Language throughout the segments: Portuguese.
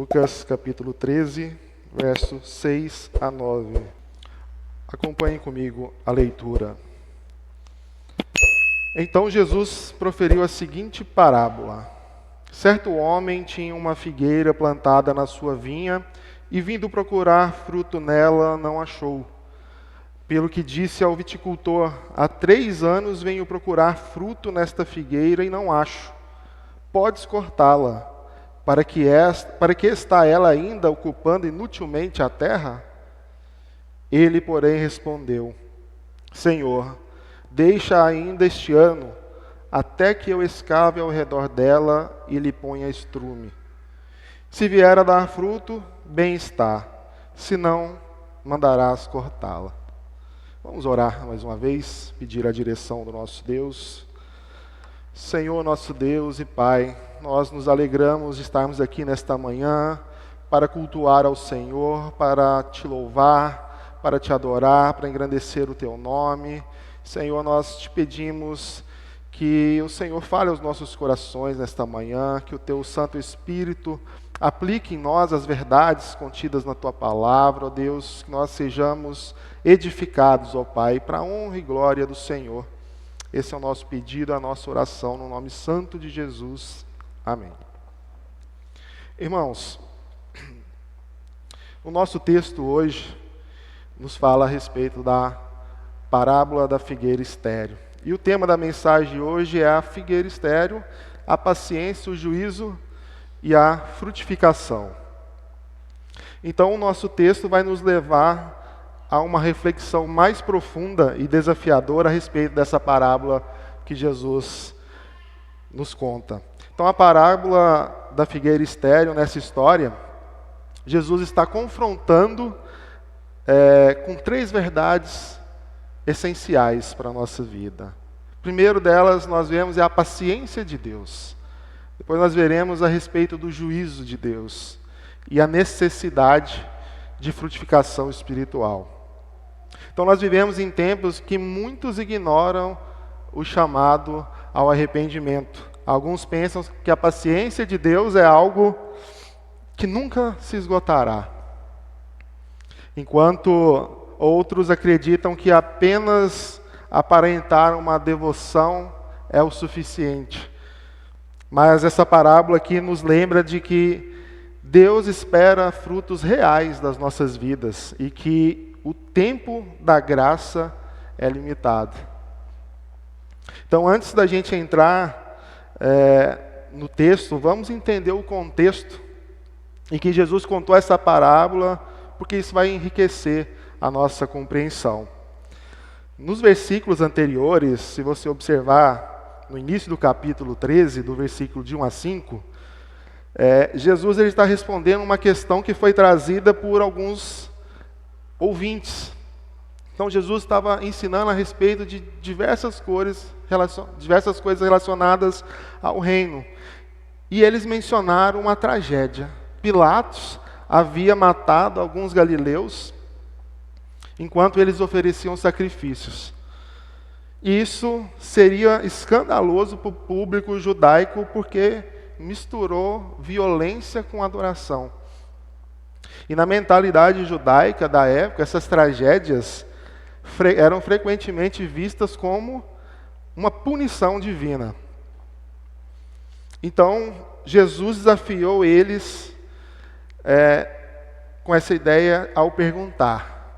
Lucas capítulo 13, versos 6 a 9. Acompanhem comigo a leitura. Então Jesus proferiu a seguinte parábola. Certo homem tinha uma figueira plantada na sua vinha e, vindo procurar fruto nela, não achou. Pelo que disse ao viticultor: há 3 anos venho procurar fruto nesta figueira e não acho. Podes cortá-la. Para que está ela ainda ocupando inutilmente a terra? Ele, porém, respondeu: Senhor, deixa ainda este ano, até que eu escave ao redor dela e lhe ponha estrume. Se vier a dar fruto, bem está, se não, mandarás cortá-la. Vamos orar mais uma vez, pedir a direção do nosso Deus. Senhor, nosso Deus e Pai, nós nos alegramos de estarmos aqui nesta manhã para cultuar ao Senhor, para te louvar, para te adorar, para engrandecer o teu nome. Senhor, nós te pedimos que o Senhor fale aos nossos corações nesta manhã, que o teu Santo Espírito aplique em nós as verdades contidas na tua palavra, ó Deus, que nós sejamos edificados, ó Pai, para a honra e glória do Senhor. Esse é o nosso pedido, a nossa oração, no nome santo de Jesus. Amém. Irmãos, o nosso texto hoje nos fala a respeito da parábola da figueira estéril. E o tema da mensagem hoje é a figueira estéril, a paciência, o juízo e a frutificação. Então, o nosso texto vai nos levar a uma reflexão mais profunda e desafiadora a respeito dessa parábola que Jesus nos conta. Então, a parábola da figueira estéril, nessa história, Jesus está confrontando com 3 verdades essenciais para a nossa vida. A primeira delas, nós vemos, é a paciência de Deus. Depois nós veremos a respeito do juízo de Deus e a necessidade de frutificação espiritual. Então nós vivemos em tempos que muitos ignoram o chamado ao arrependimento. Alguns pensam que a paciência de Deus é algo que nunca se esgotará, enquanto outros acreditam que apenas aparentar uma devoção é o suficiente. Mas essa parábola aqui nos lembra de que Deus espera frutos reais das nossas vidas e que o tempo da graça é limitado. Então, antes da gente entrar no texto, vamos entender o contexto em que Jesus contou essa parábola, porque isso vai enriquecer a nossa compreensão. Nos versículos anteriores, se você observar no início do capítulo 13, do versículo de 1 a 5, Jesus ele está respondendo uma questão que foi trazida por alguns ouvintes. Então Jesus estava ensinando a respeito de diversas coisas relacionadas ao reino. E eles mencionaram uma tragédia. Pilatos havia matado alguns galileus enquanto eles ofereciam sacrifícios. Isso seria escandaloso para o público judaico porque misturou violência com adoração. E na mentalidade judaica da época, essas tragédias eram frequentemente vistas como uma punição divina. Então, Jesus desafiou eles com essa ideia ao perguntar,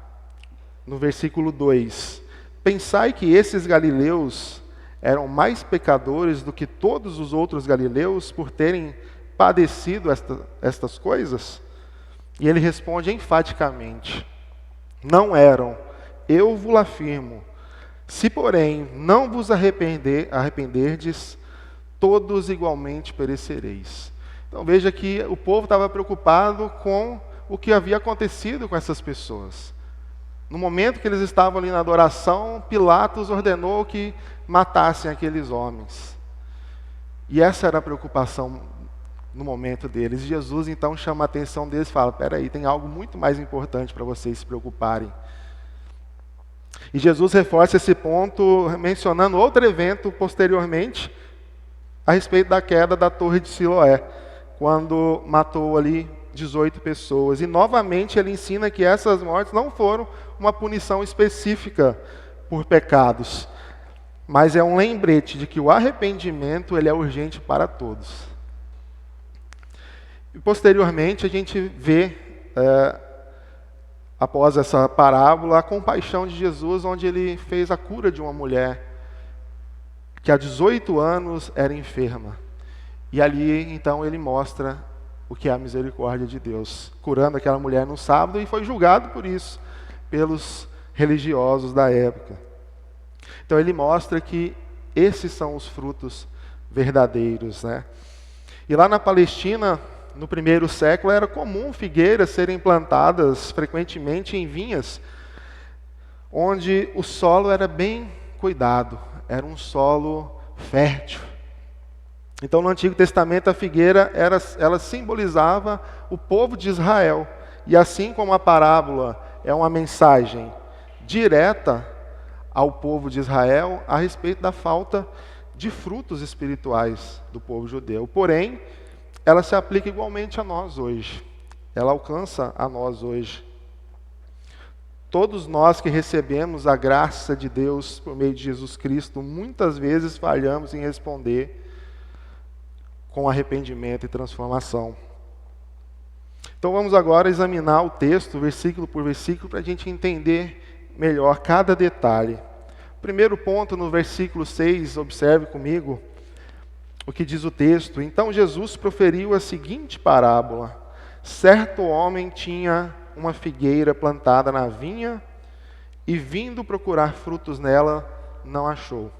no versículo 2, pensai que esses galileus eram mais pecadores do que todos os outros galileus por terem padecido estas coisas? E ele responde enfaticamente: não eram, eu vos afirmo. Se, porém, não vos arrependerdes, todos igualmente perecereis. Então veja que o povo estava preocupado com o que havia acontecido com essas pessoas. No momento que eles estavam ali na adoração, Pilatos ordenou que matassem aqueles homens. E essa era a preocupação no momento deles. Jesus então chama a atenção deles e fala: peraí, tem algo muito mais importante para vocês se preocuparem. E Jesus reforça esse ponto mencionando outro evento posteriormente a respeito da queda da torre de Siloé, quando matou ali 18 pessoas. E novamente ele ensina que essas mortes não foram uma punição específica por pecados, mas é um lembrete de que o arrependimento ele é urgente para todos. E posteriormente a gente vê, após essa parábola, a compaixão de Jesus, onde ele fez a cura de uma mulher que há 18 anos era enferma. E ali, então, ele mostra o que é a misericórdia de Deus, curando aquela mulher no sábado, e foi julgado por isso, pelos religiosos da época. Então ele mostra que esses são os frutos verdadeiros, né? E lá na Palestina, no primeiro século, era comum figueiras serem plantadas frequentemente em vinhas, onde o solo era bem cuidado, era um solo fértil. Então, no Antigo Testamento, a figueira ela simbolizava o povo de Israel. E assim como a parábola é uma mensagem direta ao povo de Israel a respeito da falta de frutos espirituais do povo judeu. Porém, ela se aplica igualmente a nós hoje. Ela alcança a nós hoje. Todos nós que recebemos a graça de Deus por meio de Jesus Cristo, muitas vezes falhamos em responder com arrependimento e transformação. Então vamos agora examinar o texto, versículo por versículo, para a gente entender melhor cada detalhe. Primeiro ponto, no versículo 6, observe comigo o que diz o texto. Então Jesus proferiu a seguinte parábola: certo homem tinha uma figueira plantada na vinha e, vindo procurar frutos nela, não achou.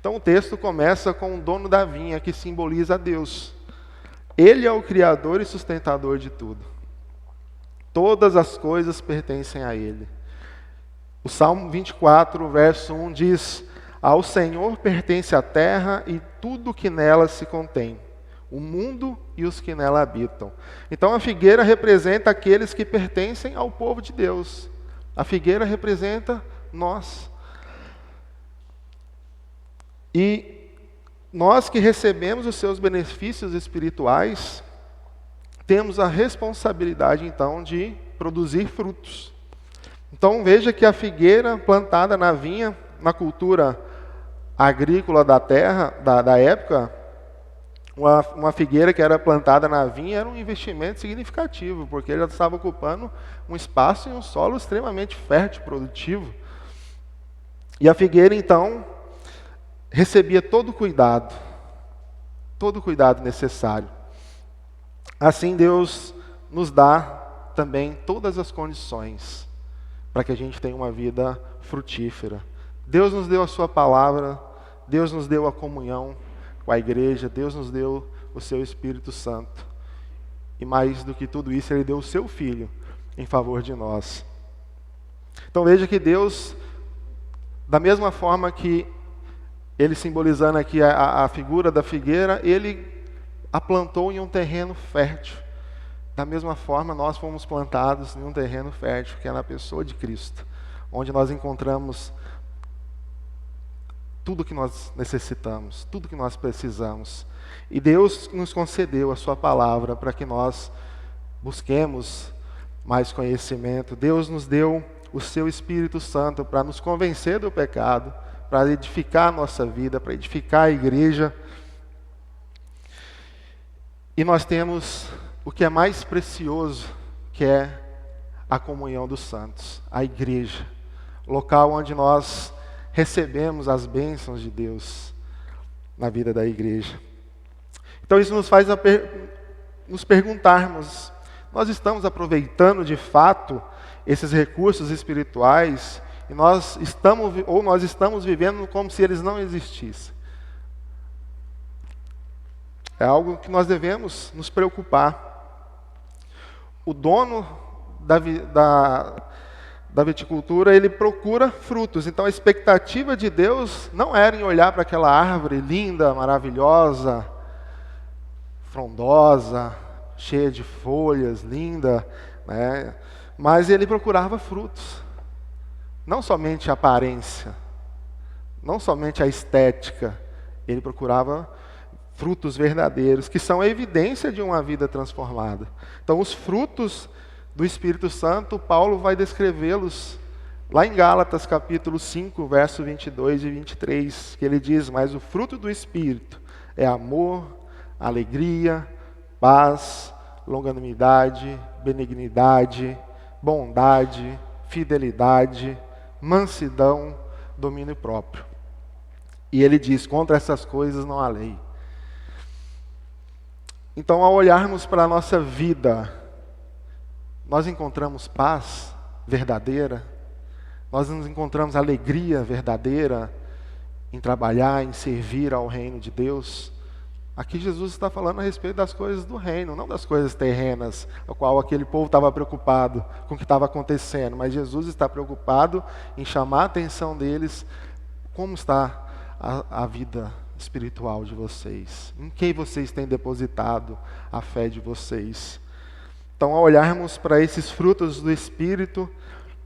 Então o texto começa com o dono da vinha, que simboliza a Deus. Ele é o criador e sustentador de tudo. Todas as coisas pertencem a Ele. O Salmo 24, verso 1 diz: ao Senhor pertence a terra e tudo que nela se contém, o mundo e os que nela habitam. Então a figueira representa aqueles que pertencem ao povo de Deus. A figueira representa nós. E nós que recebemos os seus benefícios espirituais, temos a responsabilidade então de produzir frutos. Então veja que a figueira plantada na vinha, na cultura agrícola da terra, da época, uma figueira que era plantada na vinha era um investimento significativo, porque ela estava ocupando um espaço e um solo extremamente fértil, produtivo. E a figueira então recebia todo o cuidado necessário. Assim Deus nos dá também todas as condições para que a gente tenha uma vida frutífera. Deus nos deu a sua palavra, Deus nos deu a comunhão com a igreja, Deus nos deu o seu Espírito Santo. E mais do que tudo isso, Ele deu o seu Filho em favor de nós. Então veja que Deus, da mesma forma que Ele simbolizando aqui a figura da figueira, Ele a plantou em um terreno fértil. Da mesma forma, nós fomos plantados em um terreno fértil, que é na pessoa de Cristo, onde nós encontramos tudo que nós necessitamos, tudo que nós precisamos. E Deus nos concedeu a sua palavra para que nós busquemos mais conhecimento. Deus nos deu o seu Espírito Santo para nos convencer do pecado, para edificar a nossa vida, para edificar a igreja. E nós temos o que é mais precioso, que é a comunhão dos santos, a igreja, o local onde nós recebemos as bênçãos de Deus na vida da igreja. Então isso nos faz nos perguntarmos: nós estamos aproveitando de fato esses recursos espirituais e nós estamos vivendo como se eles não existissem? É algo que nós devemos nos preocupar. O dono da viticultura, ele procura frutos. Então a expectativa de Deus não era em olhar para aquela árvore linda, maravilhosa, frondosa, cheia de folhas, linda, né? Mas ele procurava frutos. Não somente a aparência, não somente a estética, ele procurava frutos verdadeiros, que são a evidência de uma vida transformada. Então, os frutos do Espírito Santo, Paulo vai descrevê-los lá em Gálatas capítulo 5, verso 22 e 23, que ele diz: mas o fruto do Espírito é amor, alegria, paz, longanimidade, benignidade, bondade, fidelidade, mansidão, domínio próprio. E ele diz: contra essas coisas não há lei. Então, ao olharmos para a nossa vida, nós encontramos paz verdadeira, nós nos encontramos alegria verdadeira em trabalhar, em servir ao reino de Deus. Aqui Jesus está falando a respeito das coisas do reino, não das coisas terrenas, a qual aquele povo estava preocupado com o que estava acontecendo, mas Jesus está preocupado em chamar a atenção deles. Como está a vida espiritual de vocês? Em quem vocês têm depositado a fé de vocês? Então, ao olharmos para esses frutos do Espírito,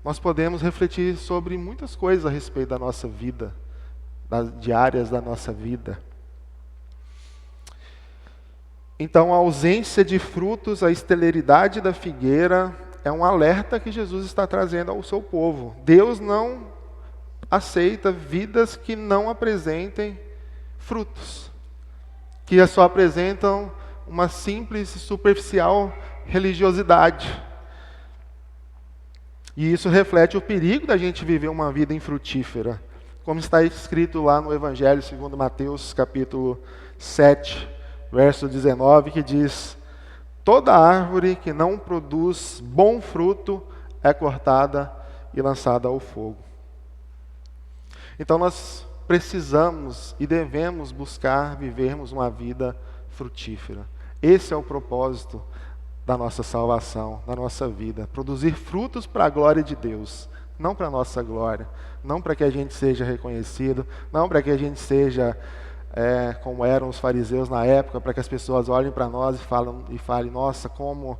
nós podemos refletir sobre muitas coisas a respeito da nossa vida, de áreas da nossa vida. Então, a ausência de frutos, a esterilidade da figueira, é um alerta que Jesus está trazendo ao seu povo. Deus não aceita vidas que não apresentem frutos, que só apresentam uma simples e superficial religiosidade. E isso reflete o perigo da gente viver uma vida infrutífera, como está escrito lá no Evangelho segundo Mateus, capítulo 7, verso 19, que diz: toda árvore que não produz bom fruto é cortada e lançada ao fogo. Então nós precisamos e devemos buscar vivermos uma vida frutífera. Esse é o propósito da nossa salvação, da nossa vida. Produzir frutos para a glória de Deus, não para a nossa glória, não para que a gente seja reconhecido, não para que a gente seja como eram os fariseus na época, para que as pessoas olhem para nós e falem: nossa, como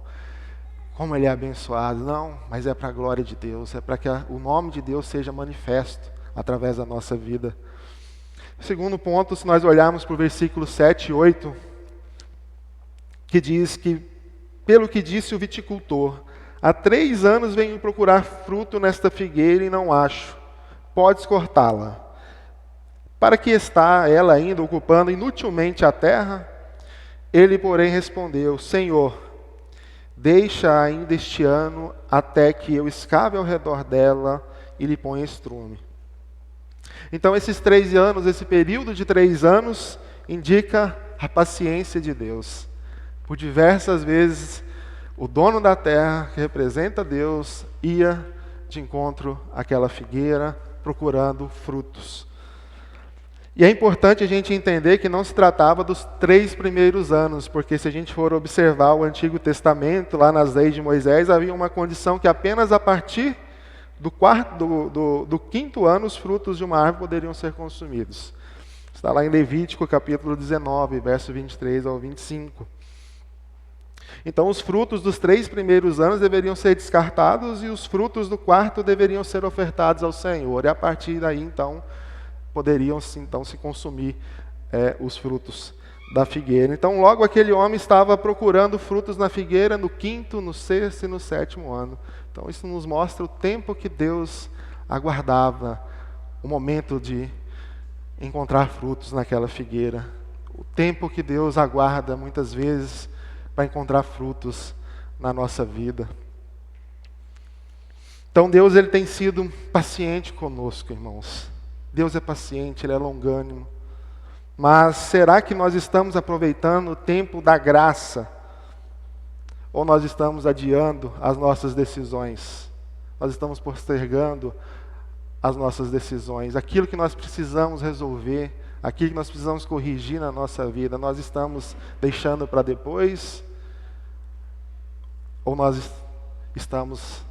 ele é abençoado. Não, mas é para a glória de Deus, é para que o nome de Deus seja manifesto através da nossa vida. Segundo ponto, se nós olharmos para o versículo 7 e 8, que diz que, pelo que disse o viticultor, há 3 anos venho procurar fruto nesta figueira e não acho. Podes cortá-la. Para que está ela ainda ocupando inutilmente a terra? Ele, porém, respondeu: Senhor, deixa ainda este ano até que eu escave ao redor dela e lhe ponha estrume. Então, esses 3 anos, esse período de 3 anos, indica a paciência de Deus. Por diversas vezes, o dono da terra, que representa Deus, ia de encontro àquela figueira, procurando frutos. E é importante a gente entender que não se tratava dos 3 primeiros anos, porque se a gente for observar o Antigo Testamento, lá nas leis de Moisés, havia uma condição que apenas a partir do 5º ano os frutos de uma árvore poderiam ser consumidos. Está lá em Levítico capítulo 19, verso 23 ao 25. Então os frutos dos 3 primeiros anos deveriam ser descartados e os frutos do 4º deveriam ser ofertados ao Senhor. E a partir daí, então, poderiam então se consumir os frutos da figueira. Então logo aquele homem estava procurando frutos na figueira no 5º, no 6º e no 7º ano. Então isso nos mostra o tempo que Deus aguardava, o momento de encontrar frutos naquela figueira. O tempo que Deus aguarda muitas vezes para encontrar frutos na nossa vida. Então Deus, ele tem sido paciente conosco, irmãos. Deus é paciente, ele é longânimo. Mas será que nós estamos aproveitando o tempo da graça? Ou nós estamos adiando as nossas decisões? Nós estamos postergando as nossas decisões. Aquilo que nós precisamos resolver, aquilo que nós precisamos corrigir na nossa vida, nós estamos deixando para depois? Ou nós estamos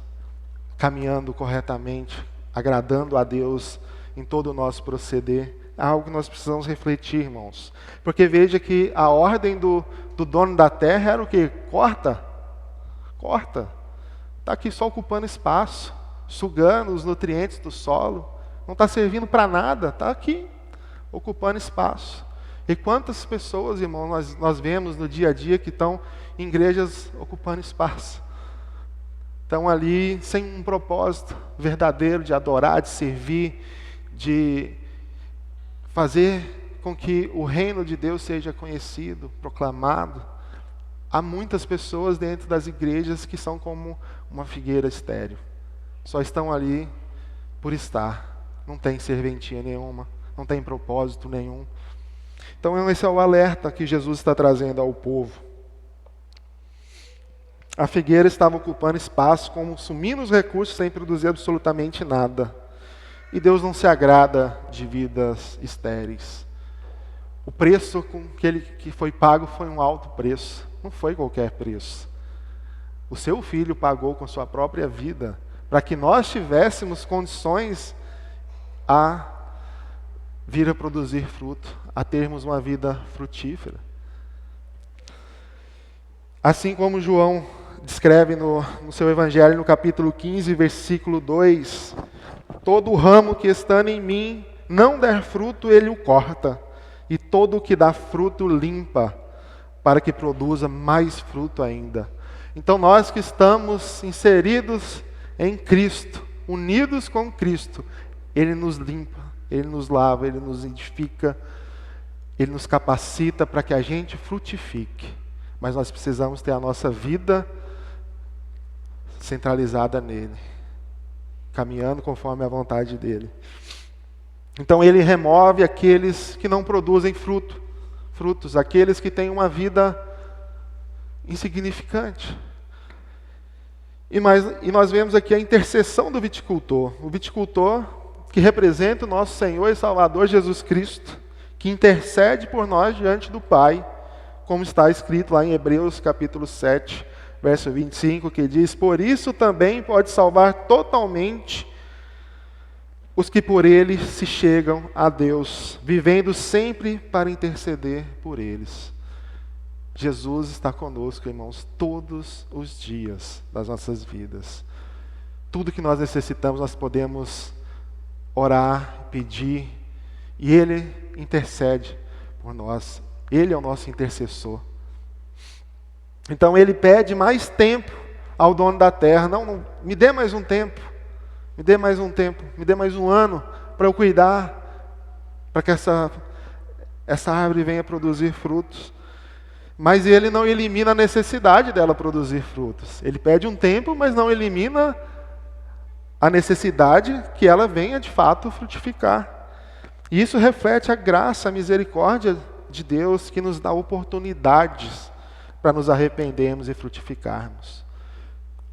caminhando corretamente, agradando a Deus em todo o nosso proceder? É algo que nós precisamos refletir, irmãos. Porque veja que a ordem do dono da terra era o quê? Corta. Está aqui só ocupando espaço, sugando os nutrientes do solo. Não está servindo para nada, está aqui, ocupando espaço. E quantas pessoas, irmão, nós vemos no dia a dia que estão em igrejas ocupando espaço. Estão ali sem um propósito verdadeiro de adorar, de servir, de fazer com que o reino de Deus seja conhecido, proclamado. Há muitas pessoas dentro das igrejas que são como uma figueira estéril. Só estão ali por estar. Não tem serventia nenhuma, não tem propósito nenhum. Então esse é o alerta que Jesus está trazendo ao povo. A figueira estava ocupando espaço, consumindo os recursos sem produzir absolutamente nada. E Deus não se agrada de vidas estéreis. O preço que foi pago foi um alto preço, não foi qualquer preço. O seu filho pagou com sua própria vida para que nós tivéssemos condições a vir a produzir fruto, a termos uma vida frutífera. Assim como João descreve no seu Evangelho, no capítulo 15, versículo 2, todo ramo que estando em mim não der fruto, ele o corta, e todo o que dá fruto limpa, para que produza mais fruto ainda. Então nós que estamos inseridos em Cristo, unidos com Cristo, Ele nos limpa, Ele nos lava, Ele nos edifica, Ele nos capacita para que a gente frutifique. Mas nós precisamos ter a nossa vida centralizada nele, caminhando conforme a vontade dele. Então ele remove aqueles que não produzem frutos, aqueles que têm uma vida insignificante. E nós vemos aqui a intercessão do viticultor. O viticultor que representa o nosso Senhor e Salvador Jesus Cristo, que intercede por nós diante do Pai, como está escrito lá em Hebreus capítulo 7, verso 25, que diz: por isso também pode salvar totalmente os que por ele se chegam a Deus, vivendo sempre para interceder por eles. Jesus está conosco, irmãos, todos os dias das nossas vidas. Tudo que nós necessitamos, nós podemos orar, pedir, e Ele intercede por nós. Ele é o nosso intercessor. Então Ele pede mais tempo ao dono da terra. Não, me dê mais um tempo. Me dê mais um tempo, me dê mais um ano para eu cuidar, para que essa árvore venha produzir frutos. Mas ele não elimina a necessidade dela produzir frutos. Ele pede um tempo, mas não elimina a necessidade que ela venha de fato frutificar. E isso reflete a graça, a misericórdia de Deus que nos dá oportunidades para nos arrependermos e frutificarmos.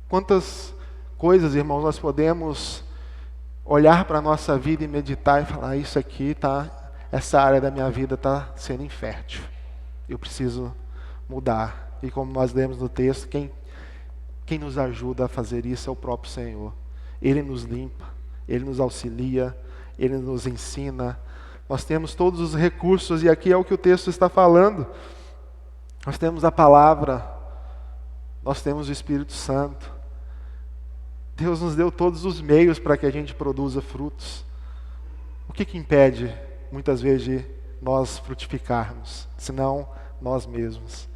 Quantas coisas, irmãos, nós podemos olhar para a nossa vida e meditar e falar: isso aqui essa área da minha vida está sendo infértil, eu preciso mudar. E como nós lemos no texto, quem nos ajuda a fazer isso é o próprio Senhor. Ele nos limpa, Ele nos auxilia, Ele nos ensina. Nós temos todos os recursos, e aqui é o que o texto está falando. Nós temos a palavra, nós temos o Espírito Santo. Deus nos deu todos os meios para que a gente produza frutos. O que impede, muitas vezes, de nós frutificarmos, senão nós mesmos?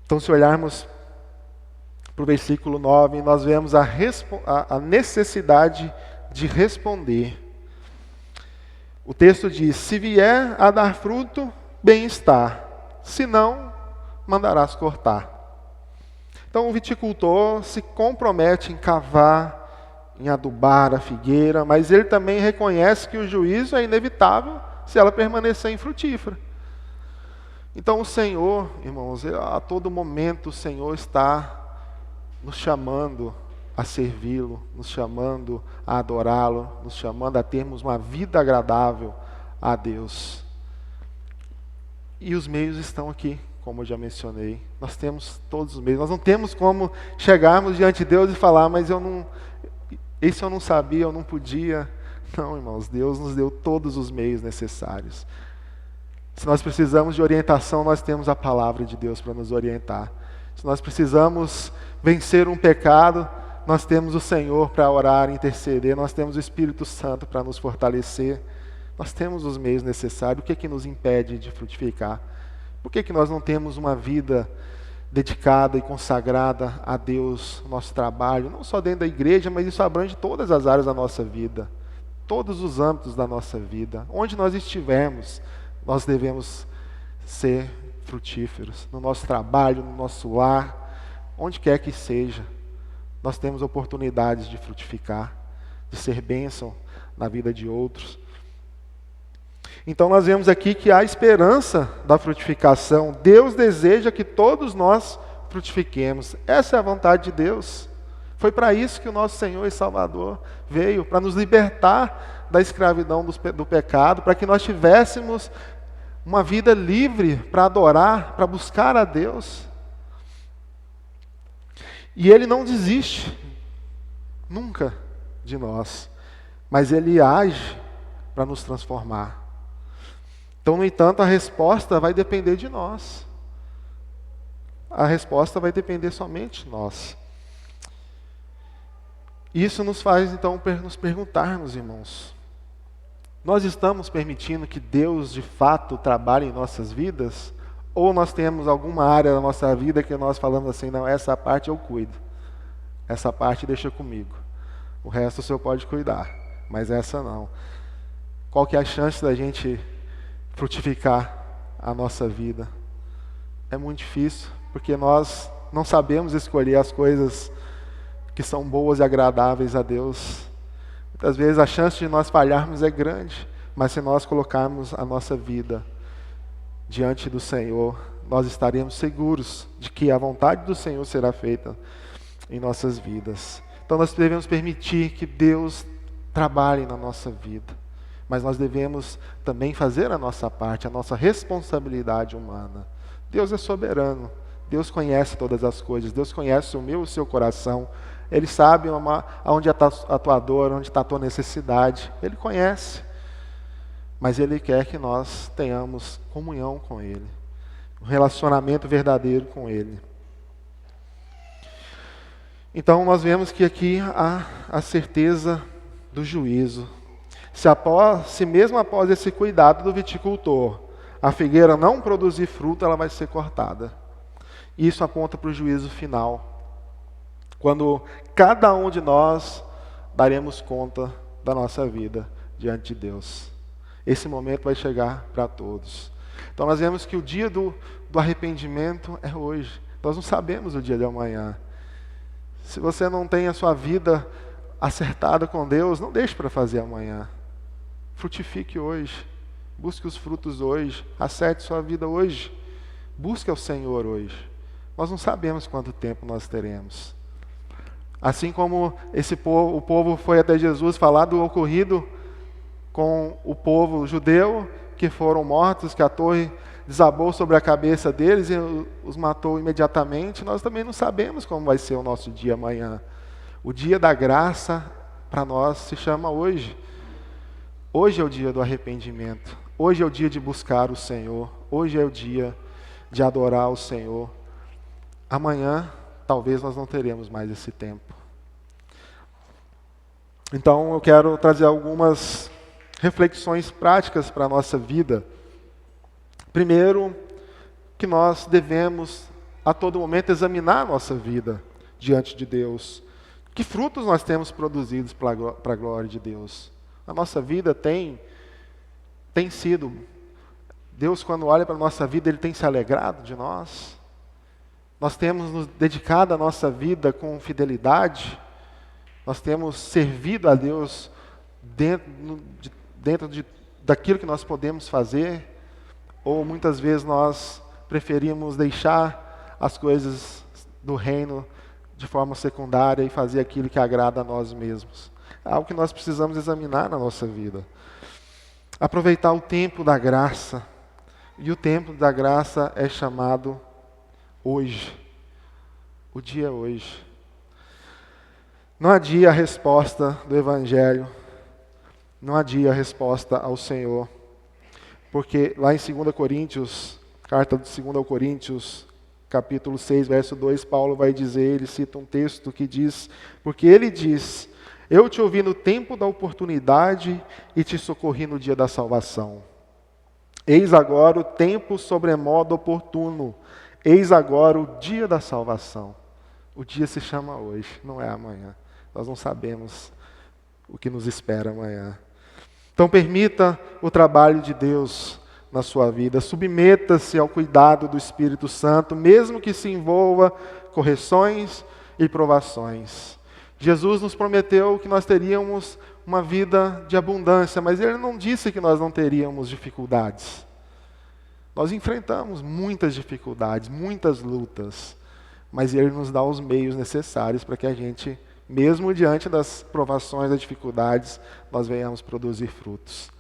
Então, se olharmos para o versículo 9, nós vemos a necessidade de responder. O texto diz: se vier a dar fruto, bem está, se não, mandarás cortar. Então o viticultor se compromete em cavar, em adubar a figueira, mas ele também reconhece que o juízo é inevitável se ela permanecer infrutífera. Então o Senhor, irmãos, a todo momento o Senhor está nos chamando a servi-lo, nos chamando a adorá-lo, nos chamando a termos uma vida agradável a Deus. E os meios estão aqui, como eu já mencionei. Nós temos todos os meios. Nós não temos como chegarmos diante de Deus e falar: mas isso eu não sabia, eu não podia. Não, irmãos, Deus nos deu todos os meios necessários. Se nós precisamos de orientação, nós temos a palavra de Deus para nos orientar. Se nós precisamos vencer um pecado, nós temos o Senhor para orar e interceder. Nós temos o Espírito Santo para nos fortalecer. Nós temos os meios necessários. O que é que nos impede de frutificar? Por que é que nós não temos uma vida dedicada e consagrada a Deus, nosso trabalho, não só dentro da igreja, mas isso abrange todas as áreas da nossa vida, todos os âmbitos da nossa vida. Onde nós estivermos, nós devemos ser frutíferos. No nosso trabalho, no nosso lar, onde quer que seja, nós temos oportunidades de frutificar, de ser bênção na vida de outros. Então nós vemos aqui que há esperança da frutificação. Deus deseja que todos nós frutifiquemos. Essa é a vontade de Deus. Foi para isso que o nosso Senhor e Salvador veio, para nos libertar da escravidão do pecado, para que nós tivéssemos uma vida livre para adorar, para buscar a Deus. E Ele não desiste, nunca, de nós, mas Ele age para nos transformar. Então, no entanto, a resposta vai depender de nós. A resposta vai depender somente de nós. Isso nos faz, então, nos perguntarmos, irmãos, nós estamos permitindo que Deus, de fato, trabalhe em nossas vidas? Ou nós temos alguma área da nossa vida que nós falamos assim, não, essa parte eu cuido, essa parte deixa comigo, o resto o Senhor pode cuidar, mas essa não. Qual que é a chance da gente frutificar a nossa vida? É muito difícil, porque nós não sabemos escolher as coisas que são boas e agradáveis a Deus. Muitas vezes a chance de nós falharmos é grande, mas se nós colocarmos a nossa vida diante do Senhor, nós estaremos seguros de que a vontade do Senhor será feita em nossas vidas. Então nós devemos permitir que Deus trabalhe na nossa vida, mas nós devemos também fazer a nossa parte, a nossa responsabilidade humana. Deus é soberano, Deus conhece todas as coisas, Deus conhece o meu e o seu coração, Ele sabe onde está a tua dor, onde está a tua necessidade, Ele conhece, mas Ele quer que nós tenhamos comunhão com Ele, um relacionamento verdadeiro com Ele. Então nós vemos que aqui há a certeza do juízo. Se mesmo após esse cuidado do viticultor, a figueira não produzir fruto, ela vai ser cortada. Isso aponta para o juízo final, quando cada um de nós daremos conta da nossa vida diante de Deus. Esse momento vai chegar para todos. Então nós vemos que o dia do arrependimento é hoje. Nós não sabemos o dia de amanhã. Se você não tem a sua vida acertada com Deus, não deixe para fazer amanhã. Frutifique hoje, busque os frutos hoje, acerte sua vida hoje, busque ao Senhor hoje. Nós não sabemos quanto tempo nós teremos. Assim como o povo foi até Jesus falar do ocorrido com o povo judeu, que foram mortos, que a torre desabou sobre a cabeça deles e os matou imediatamente, nós também não sabemos como vai ser o nosso dia amanhã. O dia da graça para nós se chama hoje. Hoje é o dia do arrependimento. Hoje é o dia de buscar o Senhor. Hoje é o dia de adorar o Senhor. Amanhã, talvez nós não teremos mais esse tempo. Então, eu quero trazer algumas reflexões práticas para a nossa vida. Primeiro, que nós devemos, a todo momento, examinar a nossa vida diante de Deus. Que frutos nós temos produzidos para a glória de Deus? A nossa vida tem sido... Deus, quando olha para a nossa vida, Ele tem se alegrado de nós? Nós temos nos dedicado a nossa vida com fidelidade? Nós temos servido a Deus dentro daquilo que nós podemos fazer? Ou muitas vezes nós preferimos deixar as coisas do reino de forma secundária e fazer aquilo que agrada a nós mesmos? É algo que nós precisamos examinar na nossa vida. Aproveitar o tempo da graça. E o tempo da graça é chamado hoje. O dia é hoje. Não adie a resposta do Evangelho. Não adie a resposta ao Senhor. Porque lá em 2 Coríntios, carta de 2 Coríntios, capítulo 6, verso 2, Paulo vai dizer, ele cita um texto que diz, porque ele diz, Eu te ouvi no tempo da oportunidade e te socorri no dia da salvação. Eis agora o tempo sobremodo oportuno. Eis agora o dia da salvação. O dia se chama hoje, não é amanhã. Nós não sabemos o que nos espera amanhã. Então permita o trabalho de Deus na sua vida. Submeta-se ao cuidado do Espírito Santo, mesmo que se envolva correções e provações. Jesus nos prometeu que nós teríamos uma vida de abundância, mas Ele não disse que nós não teríamos dificuldades. Nós enfrentamos muitas dificuldades, muitas lutas, mas Ele nos dá os meios necessários para que a gente, mesmo diante das provações, das dificuldades, nós venhamos produzir frutos.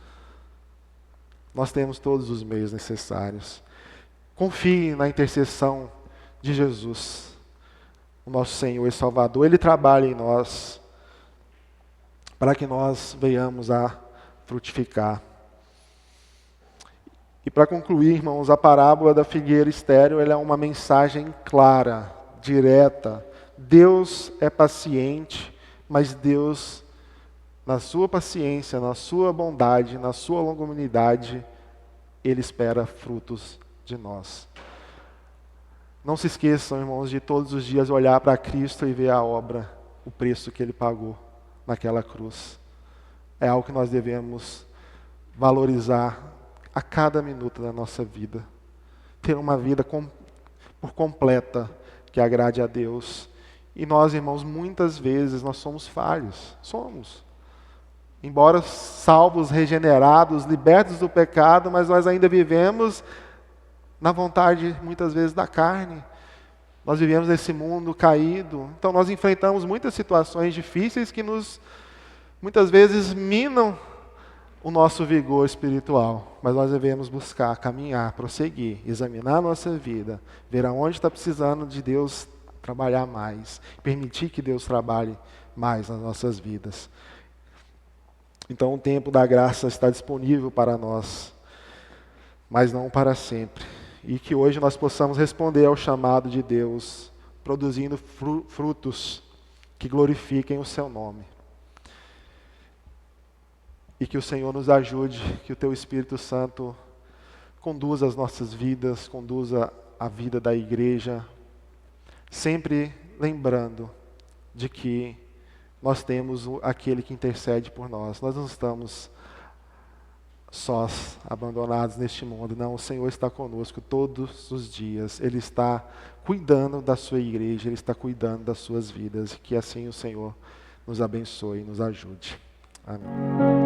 Nós temos todos os meios necessários. Confie na intercessão de Jesus, o nosso Senhor e Salvador. Ele trabalha em nós para que nós venhamos a frutificar. E para concluir, irmãos, a parábola da figueira estéril, ela é uma mensagem clara, direta. Deus é paciente, mas Deus, na sua paciência, na sua bondade, na sua longanimidade, Ele espera frutos de nós. Não se esqueçam, irmãos, de todos os dias olhar para Cristo e ver a obra, o preço que Ele pagou naquela cruz. É algo que nós devemos valorizar a cada minuto da nossa vida. Ter uma vida por completa que agrade a Deus. E nós, irmãos, muitas vezes nós somos falhos. Somos. Embora salvos, regenerados, libertos do pecado, mas nós ainda vivemos na vontade, muitas vezes, da carne. Nós vivemos nesse mundo caído. Então nós enfrentamos muitas situações difíceis que muitas vezes minam o nosso vigor espiritual. Mas nós devemos buscar, caminhar, prosseguir, examinar a nossa vida, ver aonde está precisando de Deus trabalhar mais, permitir que Deus trabalhe mais nas nossas vidas. Então o tempo da graça está disponível para nós, mas não para sempre. E que hoje nós possamos responder ao chamado de Deus, produzindo frutos que glorifiquem o Seu nome. E que o Senhor nos ajude, que o Teu Espírito Santo conduza as nossas vidas, conduza a vida da igreja, sempre lembrando de que nós temos aquele que intercede por nós. Nós não estamos sós, abandonados neste mundo. Não, o Senhor está conosco todos os dias. Ele está cuidando da sua igreja, Ele está cuidando das suas vidas. Que assim o Senhor nos abençoe e nos ajude. Amém.